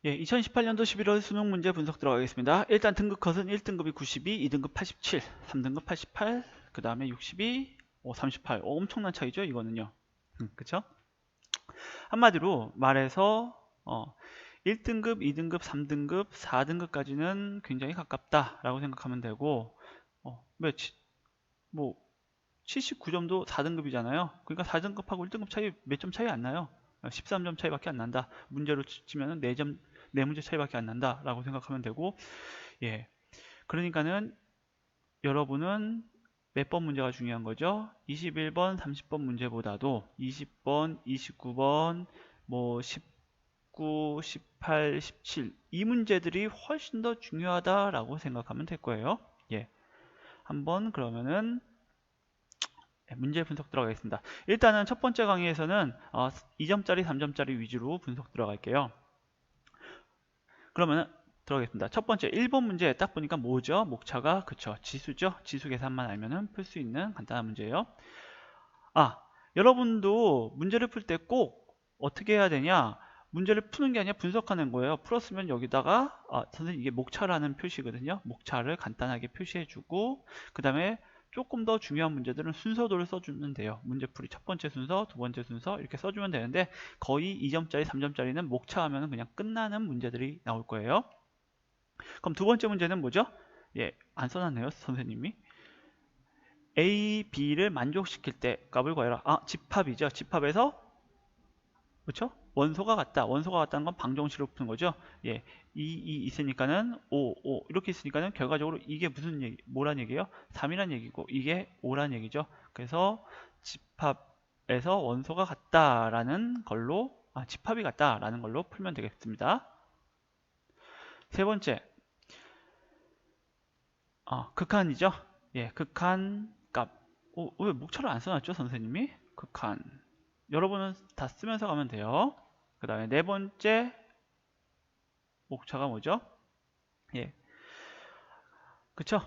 예, 2018년도 11월 수능 문제 분석 들어가겠습니다. 일단 등급 컷은 1등급이 92, 2등급 87, 3등급 88, 그 다음에 62, 38. 엄청난 차이죠, 이거는요. 그쵸? 한마디로 말해서 1등급, 2등급, 3등급, 4등급까지는 굉장히 가깝다라고 생각하면 되고 뭐 79점도 4등급이잖아요. 그러니까 4등급하고 1등급 차이 몇 점 차이 안 나요. 13점 차이밖에 안 난다. 문제로 치면은 4점, 4문제 차이밖에 안 난다 라고 생각하면 되고, 예, 그러니까는 여러분은 몇 번 문제가 중요한 거죠? 21번, 30번 문제보다도 20번, 29번, 뭐 19, 18, 17 이 문제들이 훨씬 더 중요하다라고 생각하면 될 거예요. 예, 한번 그러면은 문제 분석 들어가겠습니다. 일단은 첫 번째 강의에서는 2점짜리, 3점짜리 위주로 분석 들어갈게요. 그러면 들어가겠습니다. 첫 번째 1번 문제 딱 보니까 뭐죠? 목차가 그쵸, 지수죠. 지수 계산만 알면은 풀 수 있는 간단한 문제예요. 여러분도 문제를 풀 때 꼭 어떻게 해야 되냐, 문제를 푸는 게 아니라 분석하는 거예요. 풀었으면 여기다가 선생님 이게 목차라는 표시거든요. 목차를 간단하게 표시해 주고, 그 다음에 조금 더 중요한 문제들은 순서도를 써주면 돼요. 문제풀이 첫 번째 순서, 두 번째 순서 이렇게 써주면 되는데, 거의 2점짜리, 3점짜리는 목차 하면 그냥 끝나는 문제들이 나올 거예요. 그럼 두 번째 문제는 뭐죠? 예, 안 써놨네요, 선생님이. A, B를 만족시킬 때 값을 구하라. 집합이죠. 집합에서 그렇죠? 원소가 같다. 원소가 같다는 건 방정식으로 푸는 거죠. 예, 2 있으니까는 5 이렇게 있으니까는 결과적으로 이게 무슨 얘기, 뭐란 얘기예요? 3이란 얘기고 이게 5란 얘기죠. 그래서 집합에서 원소가 같다라는 걸로 집합이 같다라는 걸로 풀면 되겠습니다. 세 번째, 극한이죠. 예, 극한 값. 왜 목차를 안 써놨죠, 선생님이? 극한. 여러분은 다 쓰면서 가면 돼요. 그 다음에 네 번째 목차가 뭐죠? 예, 그쵸?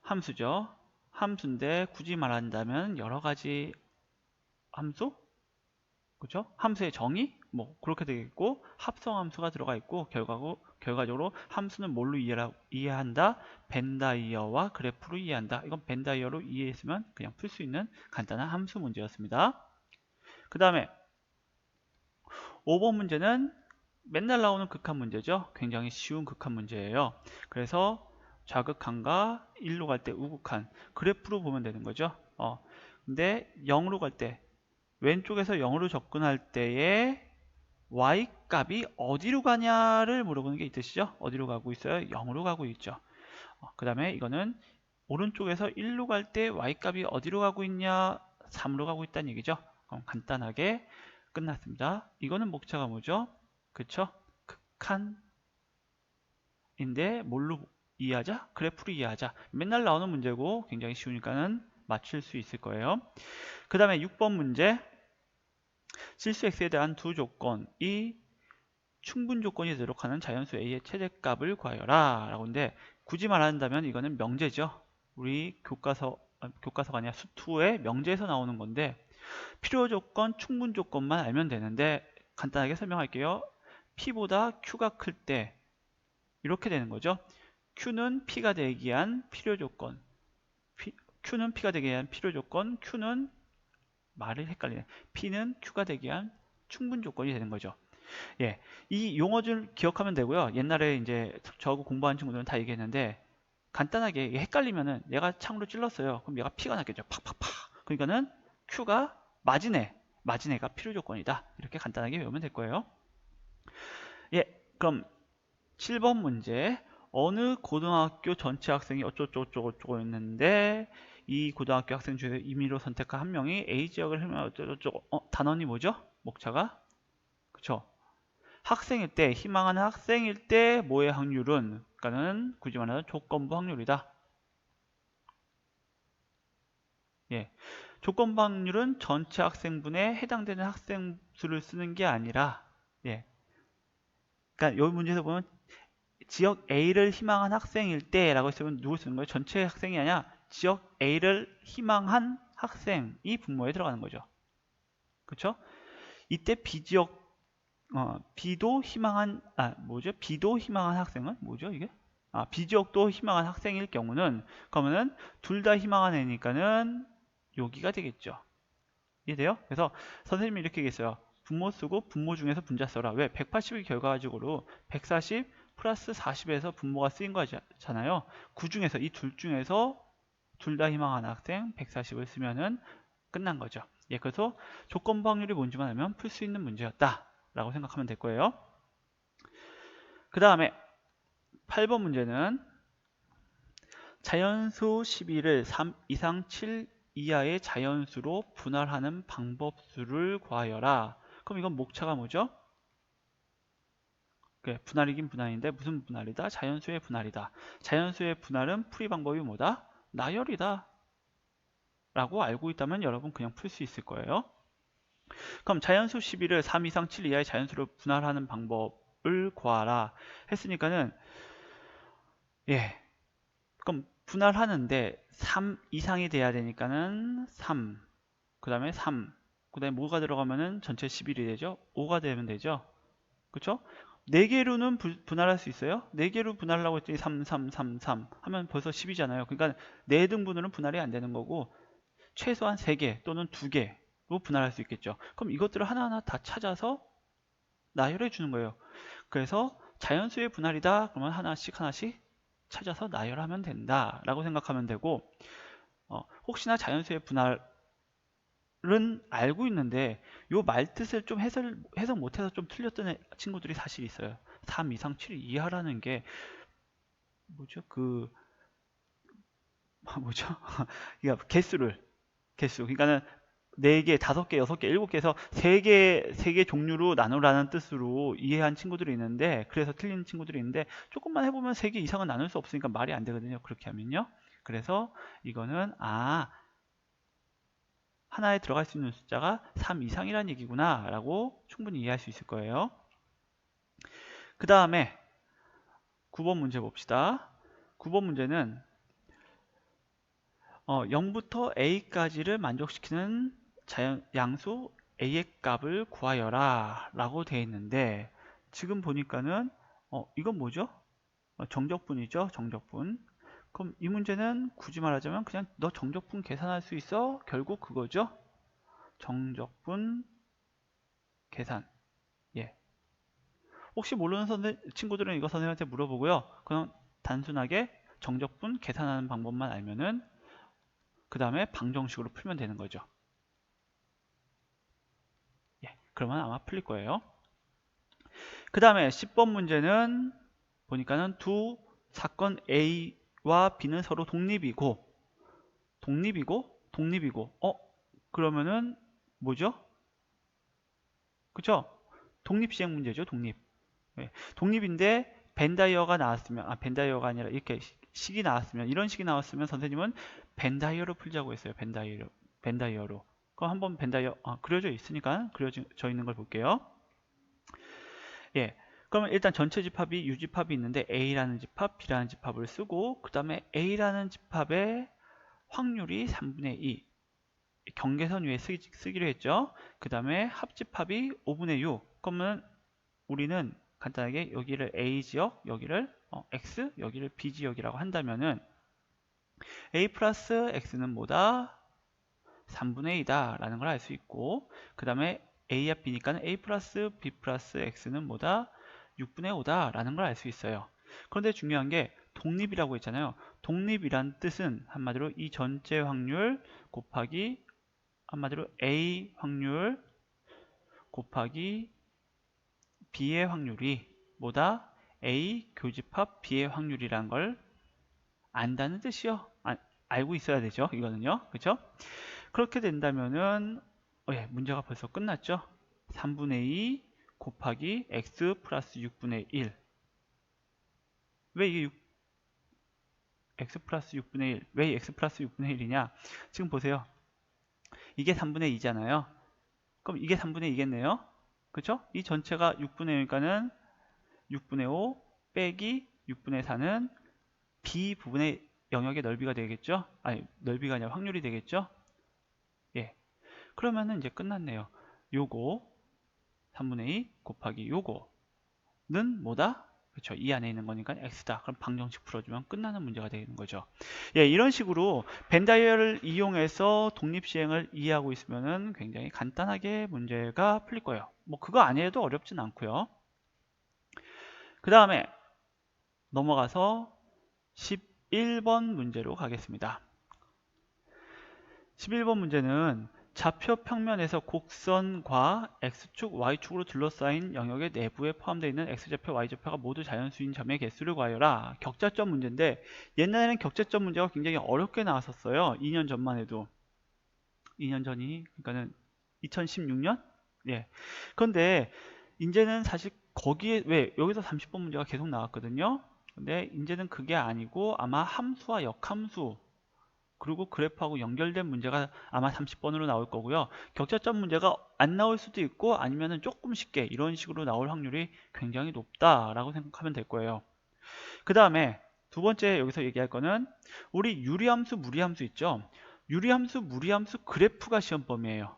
함수죠. 함수인데 굳이 말한다면 여러 가지 함수? 그쵸? 함수의 정의? 뭐 그렇게 되겠고, 합성함수가 들어가 있고, 결과적으로 함수는 뭘로 이해한다? 벤다이어와 그래프로 이해한다. 이건 벤다이어로 이해했으면 그냥 풀 수 있는 간단한 함수 문제였습니다. 그 다음에 5번 문제는 맨날 나오는 극한 문제죠. 굉장히 쉬운 극한 문제예요. 그래서 좌극한과 1로 갈 때 우극한, 그래프로 보면 되는 거죠. 근데 0으로 갈 때, 왼쪽에서 0으로 접근할 때에 y 값이 어디로 가냐를 물어보는 게 있으시죠? 어디로 가고 있어요? 0으로 가고 있죠. 그 다음에 이거는 오른쪽에서 1로 갈 때 y 값이 어디로 가고 있냐? 3으로 가고 있다는 얘기죠. 그럼 간단하게 끝났습니다. 이거는 목차가 뭐죠? 그쵸? 극한인데 뭘로 이해하자? 그래프로 이해하자. 맨날 나오는 문제고 굉장히 쉬우니까는 맞출 수 있을 거예요. 그 다음에 6번 문제, 실수 x에 대한 두 조건이 충분 조건이 되도록 하는 자연수 a의 최대값을 구하여라 라고 하는데, 굳이 말한다면 이거는 명제죠. 우리 교과서가 아니라 수투의 명제에서 나오는 건데, 필요 조건, 충분 조건만 알면 되는데 간단하게 설명할게요. P보다 Q가 클 때 이렇게 되는 거죠. Q는 P가 되기 위한 필요 조건, Q는 P가 되기 위한 필요 조건, Q는 말을 헷갈리네. P는 Q가 되기 위한 충분 조건이 되는 거죠. 예, 이 용어를 기억하면 되고요. 옛날에 이제 저하고 공부한 친구들은 다 얘기했는데, 간단하게 헷갈리면은 얘가 창으로 찔렀어요. 그럼 얘가 P가 났겠죠. 팍팍팍. 그러니까는 Q가 마진애가 필요 조건이다. 이렇게 간단하게 외우면 될 거예요. 예, 그럼 7번 문제. 어느 고등학교 전체 학생이 어쩌고저쩌고 있는데, 이 고등학교 학생 중에서 임의로 선택한 한 명이 A 지역을 흐르면 어쩌고저쩌고. 단원이 뭐죠? 목차가? 그쵸? 학생일 때, 희망하는 학생일 때 뭐의 확률은? 그러니까는 굳이 말하면 조건부 확률이다. 예, 조건부 확률은 전체 학생분에 해당되는 학생 수를 쓰는 게 아니라, 예, 그러니까 이 문제에서 보면 지역 A를 희망한 학생일 때라고 했으면 누굴 쓰는 거예요? 전체 학생이 아니라 지역 A를 희망한 학생이 분모에 들어가는 거죠. 그렇죠? 이때 B지역 비도 희망한 비도 희망한 학생은 뭐죠 이게? 비지역도 희망한 학생일 경우는 그러면은 둘 다 희망한 애니까는 여기가 되겠죠. 이해돼요? 그래서 선생님이 이렇게 얘기했어요. 분모 쓰고 분모 중에서 분자 써라. 왜? 180을 결과적으로 140 플러스 40에서 분모가 쓰인 거잖아요. 그 중에서 이 둘 중에서 둘 다 희망한 학생 140을 쓰면은 끝난 거죠. 예, 그래서 조건부 확률이 뭔지만 알면 풀 수 있는 문제였다 라고 생각하면 될 거예요. 그 다음에 8번 문제는 자연수 11을 3 이상 7 이하의 자연수로 분할하는 방법수를 구하여라. 그럼 이건 목차가 뭐죠? 그래, 분할이긴 분할인데 무슨 분할이다? 자연수의 분할이다. 자연수의 분할은 풀이 방법이 뭐다? 나열이다 라고 알고 있다면 여러분 그냥 풀 수 있을 거예요. 그럼 자연수 11을 3 이상 7 이하의 자연수로 분할하는 방법을 구하라 했으니까는 예, 그럼 분할하는데 3 이상이 돼야 되니까는 3, 그 다음에 3, 그 다음에 뭐가 들어가면은 전체 11이 되죠? 5가 되면 되죠? 그쵸? 4개로는 분할할 수 있어요? 4개로 분할하려고 했더니 3, 3, 3, 3 하면 벌써 10이잖아요. 그러니까 4등분으로는 분할이 안 되는 거고 최소한 3개 또는 2개로 분할할 수 있겠죠. 그럼 이것들을 하나하나 다 찾아서 나열해 주는 거예요. 그래서 자연수의 분할이다 그러면 하나씩 찾아서 나열하면 된다 라고 생각하면 되고 혹시나 자연수의 분할은 알고 있는데 요 말뜻을 좀 해석 못해서 좀 틀렸던 친구들이 사실 있어요. 3 이상 7 이하라는 게 뭐죠? 뭐죠? 그러니까 개수 그러니까는 4개, 5개, 6개, 7개에서 3개 종류로 나누라는 뜻으로 이해한 친구들이 있는데 그래서 틀린 친구들이 있는데 조금만 해보면 3개 이상은 나눌 수 없으니까 말이 안 되거든요. 그렇게 하면요. 그래서 이거는 하나에 들어갈 수 있는 숫자가 3 이상이라는 얘기구나 라고 충분히 이해할 수 있을 거예요. 그 다음에 9번 문제 봅시다. 9번 문제는 0부터 a까지를 만족시키는 양수 a의 값을 구하여라 라고 되어 있는데 지금 보니까는 이건 뭐죠? 정적분이죠. 정적분. 그럼 이 문제는 굳이 말하자면 그냥 너 정적분 계산할 수 있어? 결국 그거죠. 정적분 계산. 예. 혹시 모르는 친구들은 이거 선생님한테 물어보고요. 그냥 단순하게 정적분 계산하는 방법만 알면은 그 다음에 방정식으로 풀면 되는 거죠. 예, 그러면 아마 풀릴 거예요. 그 다음에 10번 문제는 보니까는 두 사건 A와 B는 서로 독립이고 그러면은 뭐죠? 그쵸? 독립시행 문제죠. 독립. 예, 독립인데 벤다이어가 나왔으면 벤다이어가 아니라 이렇게 식이 나왔으면 이런 식이 나왔으면 선생님은 벤다이어로 풀자고 했어요. 벤다이어로. 그럼 한번 벤다이어 그려져 있으니까 그려져 있는 걸 볼게요. 예. 그러면 일단 전체 집합이 U집합이 있는데 A라는 집합, B라는 집합을 쓰고 그 다음에 A라는 집합의 확률이 3분의 2 경계선 위에 쓰기로 했죠. 그 다음에 합집합이 5분의 6 그러면 우리는 간단하게 여기를 A지역, 여기를 X, 여기를 B지역이라고 한다면은 A 플러스 X는 뭐다? 3분의 2다 라는 걸 알 수 있고 그 다음에 A와 B니까 A 플러스 B 플러스 X는 뭐다? 6분의 5다 라는 걸 알 수 있어요. 그런데 중요한 게 독립이라고 했잖아요. 독립이란 뜻은 한마디로 이 전체 확률 곱하기 한마디로 A 확률 곱하기 B의 확률이 뭐다? A 교집합 B의 확률이란 걸 안다는 뜻이요. 알고 있어야 되죠. 이거는요. 그렇죠? 그렇게 된다면은 예, 문제가 벌써 끝났죠. 3분의 2 곱하기 x 플러스 6분의 1. 왜 이게 x 플러스 6분의 1? 왜 x 플러스 6분의 1이냐? 지금 보세요. 이게 3분의 2잖아요. 그럼 이게 3분의 2겠네요. 그쵸? 이 전체가 6분의 5니까는 6분의 5 빼기 6분의 4는 b 부분의 영역의 넓이가 되겠죠? 아니, 넓이가 아니라 확률이 되겠죠? 예. 그러면은 이제 끝났네요. 요거 3분의 2 곱하기 요거는 뭐다? 그렇죠. 이 안에 있는 거니까 x다. 그럼 방정식 풀어주면 끝나는 문제가 되는 거죠. 예, 이런 식으로 벤 다이어를 이용해서 독립시행을 이해하고 있으면은 굉장히 간단하게 문제가 풀릴 거예요. 뭐 그거 아니어도 어렵진 않고요. 그 다음에 넘어가서 11번 문제로 가겠습니다. 11번 문제는 좌표 평면에서 곡선과 x축, y축으로 둘러싸인 영역의 내부에 포함되어 있는 x좌표, y좌표가 모두 자연수인 점의 개수를 구하여라. 격자점 문제인데 옛날에는 격자점 문제가 굉장히 어렵게 나왔었어요. 2년 전만 해도. 2년 전이 그러니까는 2016년? 예. 그런데 이제는 사실 거기에 왜 여기서 30번 문제가 계속 나왔거든요. 근데 이제는 그게 아니고 아마 함수와 역함수 그리고 그래프하고 연결된 문제가 아마 30번으로 나올 거고요. 격자점 문제가 안 나올 수도 있고 아니면은 조금 쉽게 이런 식으로 나올 확률이 굉장히 높다라고 생각하면 될 거예요. 그 다음에 두 번째 여기서 얘기할 거는 우리 유리함수, 무리함수 있죠? 유리함수, 무리함수 그래프가 시험범위예요.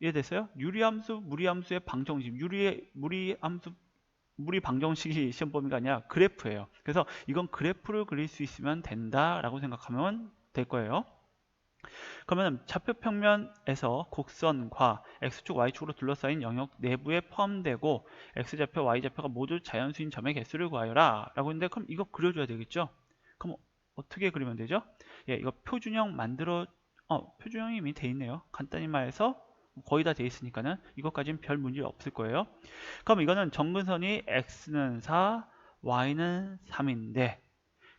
이해됐어요? 유리함수, 무리함수의 방정식, 무리함수, 무리 방정식이 시험 범위가 아니라 그래프예요. 그래서 이건 그래프를 그릴 수 있으면 된다라고 생각하면 될 거예요. 그러면 좌표 평면에서 곡선과 x축, y축으로 둘러싸인 영역 내부에 포함되고 x좌표, y좌표가 모두 자연수인 점의 개수를 구하여라 라고 했는데 그럼 이거 그려줘야 되겠죠? 그럼 어떻게 그리면 되죠? 예, 이거 표준형 표준형이 이미 돼 있네요. 간단히 말해서 거의 다 돼 있으니까는 이것까지는 별 문제 없을 거예요. 그럼 이거는 정근선이 x는 4, y는 3인데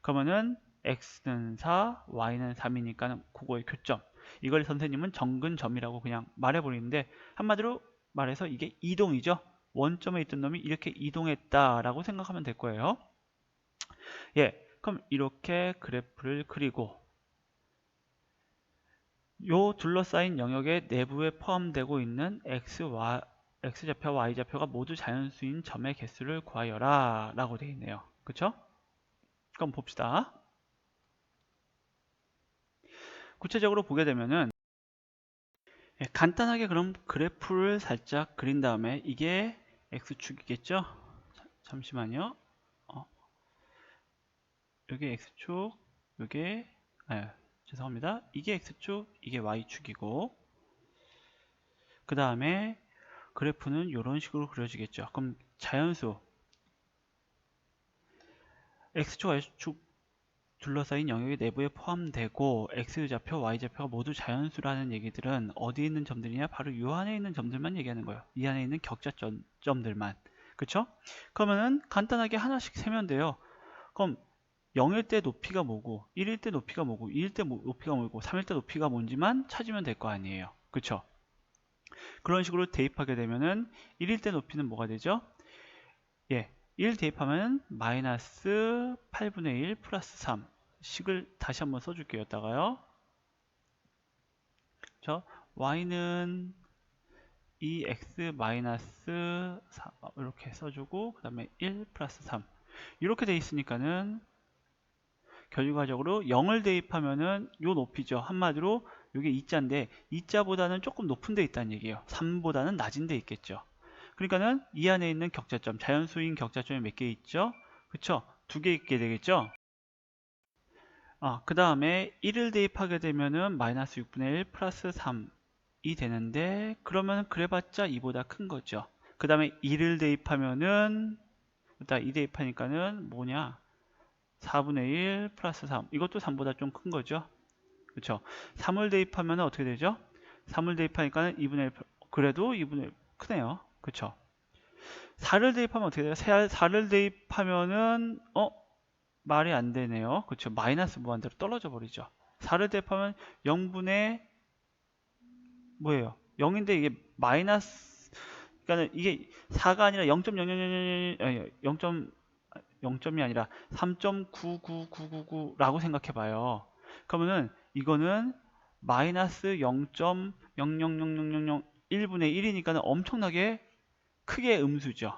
그러면은 x는 4, y는 3이니까는 그거의 교점. 이걸 선생님은 정근점이라고 그냥 말해버리는데 한마디로 말해서 이게 이동이죠. 원점에 있던 놈이 이렇게 이동했다라고 생각하면 될 거예요. 예, 그럼 이렇게 그래프를 그리고 요 둘러싸인 영역의 내부에 포함되고 있는 x좌표와 y좌표가 모두 자연수인 점의 개수를 구하여라 라고 되어 있네요. 그쵸? 그럼 봅시다. 구체적으로 보게 되면은 간단하게 그럼 그래프를 살짝 그린 다음에 이게 x축이겠죠? 잠시만요. 여기 x축, 여기 죄송합니다. 이게 x축, 이게 y축이고 그 다음에 그래프는 이런 식으로 그려지겠죠. 그럼 자연수 x축, y축 둘러싸인 영역의 내부에 포함되고 x좌표, y좌표가 모두 자연수라는 얘기들은 어디에 있는 점들이냐? 바로 이 안에 있는 점들만 얘기하는 거예요. 이 안에 있는 격자점들만. 그쵸? 그러면은 간단하게 하나씩 세면 돼요. 그럼 0일 때 높이가 뭐고 1일 때 높이가 뭐고 2일 때 높이가 뭐고 3일 때 높이가 뭔지만 찾으면 될 거 아니에요. 그쵸? 그런 식으로 대입하게 되면은 1일 때 높이는 뭐가 되죠? 예, 1 대입하면 마이너스 8분의 1 플러스 3 식을 다시 한번 써줄게요. 여기다가요. y는 2x 마이너스 4 이렇게 써주고 그 다음에 1 플러스 3 이렇게 돼 있으니까는 결과적으로 0을 대입하면은 요 높이죠. 한마디로 이게 2자인데 2자보다는 조금 높은 데 있다는 얘기예요. 3보다는 낮은 데 있겠죠. 그러니까는 이 안에 있는 격자점, 자연수인 격자점이 몇 개 있죠? 그쵸? 2개 있게 되겠죠? 그 다음에 1을 대입하게 되면은 마이너스 6분의 1 플러스 3이 되는데 그러면 그래봤자 2보다 큰 거죠. 그 다음에 2를 대입하면은 일단 2 대입하니까는 뭐냐? 4분의 1 플러스 3 이것도 3보다 좀 큰 거죠. 그쵸? 3을 대입하면 어떻게 되죠? 3을 대입하니까는 2분의 1 그래도 2분의 1 크네요. 그쵸? 4를 대입하면 어떻게 돼요? 4를 대입하면은 말이 안 되네요. 그쵸? 마이너스 무한대로 떨어져 버리죠. 4를 대입하면 0분의 뭐예요? 0인데 이게 마이너스 그러니까 이게 4가 아니라 0.0점이 아니라 3.99999라고 생각해 봐요. 그러면은 이거는 마이너스 0.0000001분의 1이니까 엄청나게 크게 음수죠.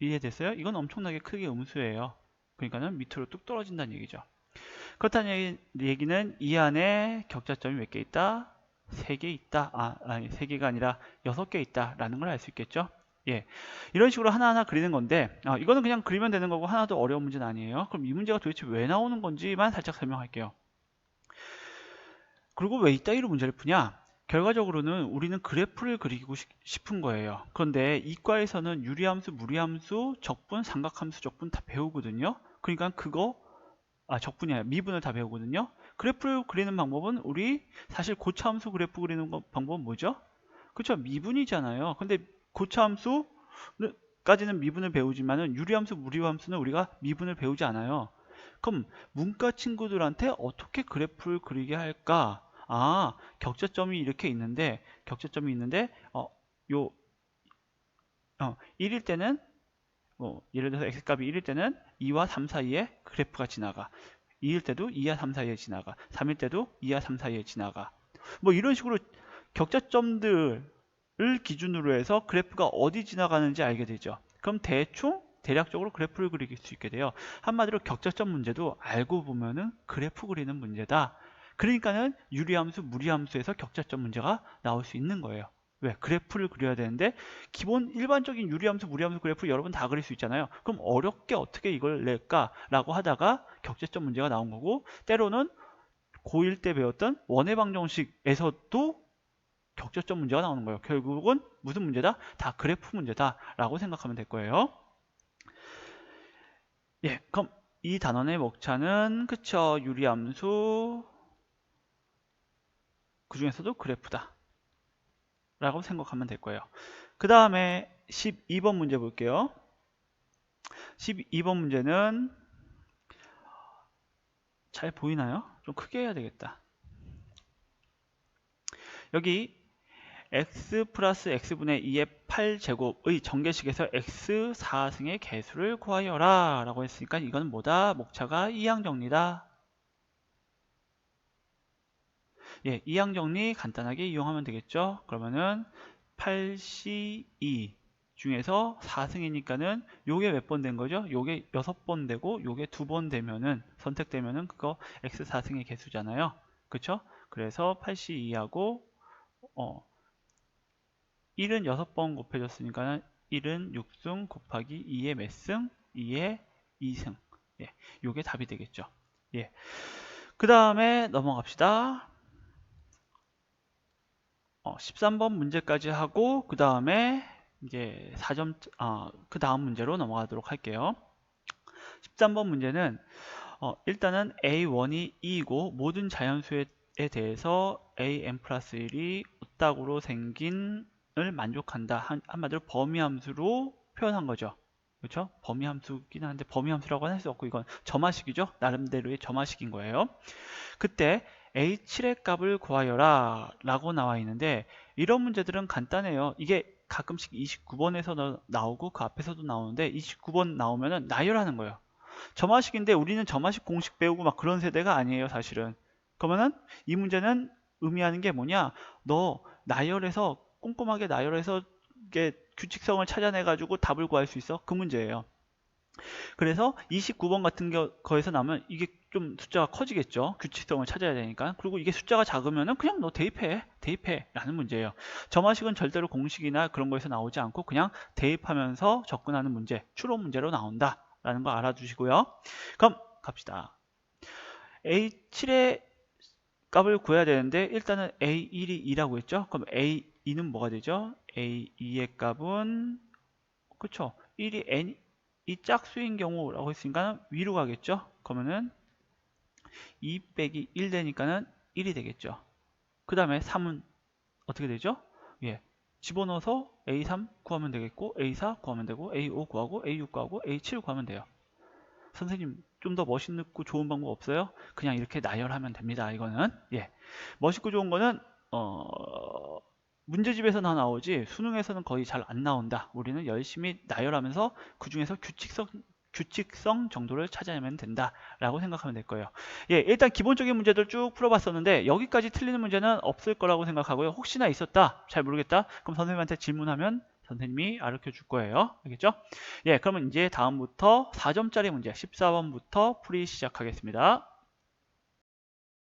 이해됐어요? 이건 엄청나게 크게 음수예요. 그러니까는 밑으로 뚝 떨어진다는 얘기죠. 그렇다는 얘기는 이 안에 격자점이 몇 개 있다? 3개 있다. 아니 3개가 아니라 6개 있다라는 걸 알 수 있겠죠. 예, 이런 식으로 하나하나 그리는 건데 이거는 그냥 그리면 되는 거고 하나도 어려운 문제는 아니에요. 그럼 이 문제가 도대체 왜 나오는 건지만 살짝 설명할게요. 그리고 왜 이따위로 문제를 푸냐? 결과적으로는 우리는 그래프를 그리고 싶은 거예요. 그런데 이과에서는 유리함수, 무리함수, 적분, 삼각함수, 적분 다 배우거든요. 그러니까 그거 적분이 아니라 미분을 다 배우거든요. 그래프를 그리는 방법은 우리 사실 고차함수 그래프 그리는 방법은 뭐죠? 그렇죠, 미분이잖아요. 근데 고차함수까지는 미분을 배우지만은 유리함수, 무리함수는 우리가 미분을 배우지 않아요. 그럼 문과 친구들한테 어떻게 그래프를 그리게 할까? 격자점이 이렇게 있는데 요 1일 때는 예를 들어서 x값이 1일 때는 2와 3 사이에 그래프가 지나가. 2일 때도 2와 3 사이에 지나가. 3일 때도 2와 3 사이에 지나가. 뭐 이런 식으로 격자점들을 기준으로 해서 그래프가 어디 지나가는지 알게 되죠. 그럼 대략적으로 그래프를 그릴 수 있게 돼요. 한마디로 격자점 문제도 알고 보면은 그래프 그리는 문제다. 그러니까는 유리함수, 무리함수에서 격자점 문제가 나올 수 있는 거예요. 왜? 그래프를 그려야 되는데 기본 일반적인 유리함수, 무리함수 그래프 여러분 다 그릴 수 있잖아요. 그럼 어렵게 어떻게 이걸 낼까? 라고 하다가 격자점 문제가 나온 거고, 때로는 고1 때 배웠던 원해방정식에서도 격자점 문제가 나오는 거예요. 결국은 무슨 문제다? 다 그래프 문제다 라고 생각하면 될 거예요. 예, 그럼 이 단원의 목차는 그쵸, 유리함수, 그 중에서도 그래프다 라고 생각하면 될 거예요. 그 다음에 12번 문제 볼게요. 12번 문제는 잘 보이나요? 좀 크게 해야 되겠다. 여기 x 플러스 x분의 2의 8제곱의 정계식에서 x 4승의 개수를 구하여라 라고 했으니까 이건 뭐다? 목차가 이항정리다. 예, 이항정리 간단하게 이용하면 되겠죠. 그러면은 8C2 중에서 4승이니까는 요게 몇 번 된 거죠? 요게 6번 되고 요게 2번 되면은 선택되면은 그거 x 4승의 개수잖아요. 그쵸? 그래서 8C2하고 1은 6번 곱해졌으니까 1은 6승 곱하기 2의 몇 승? 2의 2승. 예, 요게 답이 되겠죠. 예. 그 다음에 넘어갑시다. 13번 문제까지 하고 그 다음에 이제 4점 그 다음 문제로 넘어가도록 할게요. 13번 문제는 일단은 A1이 2이고 모든 자연수에 대해서 AN 플러스 1이 오딱으로 생긴 을 만족한다. 한마디로 범위함수로 표현한 거죠. 그렇죠? 범위함수긴 한데 범위함수라고는 할 수 없고 이건 점화식이죠. 나름대로의 점화식인 거예요. 그때 A7의 값을 구하여라 라고 나와 있는데 이런 문제들은 간단해요. 이게 가끔씩 29번에서 나오고 그 앞에서도 나오는데 29번 나오면은 나열하는 거예요. 점화식인데 우리는 점화식 공식 배우고 막 그런 세대가 아니에요, 사실은. 그러면은 이 문제는 의미하는 게 뭐냐? 너 나열해서 꼼꼼하게 나열해서 이게 규칙성을 찾아내 가지고 답을 구할 수 있어? 그 문제예요. 그래서 29번 같은 거에서 나오면 이게 좀 숫자가 커지겠죠. 규칙성을 찾아야 되니까. 그리고 이게 숫자가 작으면은 그냥 너 대입해 라는 문제예요. 점화식은 절대로 공식이나 그런 거에서 나오지 않고 그냥 대입하면서 접근하는 문제, 추론 문제로 나온다 라는 거 알아두시고요. 그럼 갑시다. A7의 값을 구해야 되는데 일단은 A1이 2라고 했죠. 그럼 A2는 뭐가 되죠? A2의 값은 그쵸, 1이 n 이 짝수인 경우라고 했으니까 위로 가겠죠. 그러면은 2 빼기 1 되니까는 1이 되겠죠. 그 다음에 3은 어떻게 되죠? 예, 집어넣어서 A3 구하면 되겠고 A4 구하면 되고 A5 구하고 A6 구하고 A7 구하면 돼요. 선생님 좀 더 멋있고 좋은 방법 없어요? 그냥 이렇게 나열하면 됩니다. 이거는 예, 멋있고 좋은 거는 문제집에서 나오지 수능에서는 거의 잘 안 나온다. 우리는 열심히 나열하면서 그 중에서 규칙성 정도를 찾아내면 된다 라고 생각하면 될 거예요. 예, 일단 기본적인 문제들 쭉 풀어봤었는데 여기까지 틀리는 문제는 없을 거라고 생각하고요. 혹시나 있었다, 잘 모르겠다, 그럼 선생님한테 질문하면 선생님이 알려줄 거예요. 알겠죠? 예, 그러면 이제 다음부터 4점짜리 문제 14번부터 풀이 시작하겠습니다.